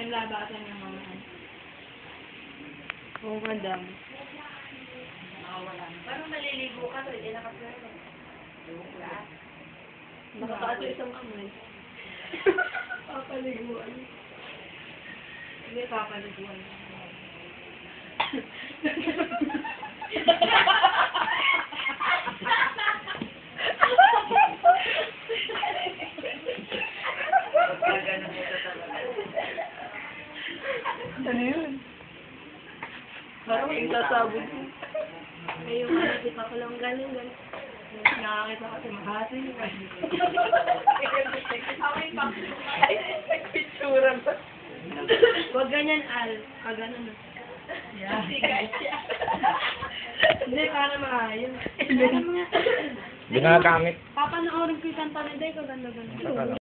Yung labasan ng mga Oo, madam. Parang maliligo ka, hindi na kasi. Nakakaato isang kamay. Papaliguan. Hindi, papaliguan. Ano yun? Parang yung sasabog. May yung ano, di pa ko lang galing. Nakakita kasi mahati. Nagpitsura ba? Huwag ganyan, Al. Kagano na. Sikat siya. Hindi, para maayos. Ginagamit. Papanoorin ko yung kanta ni Day ko, ganda-ganda.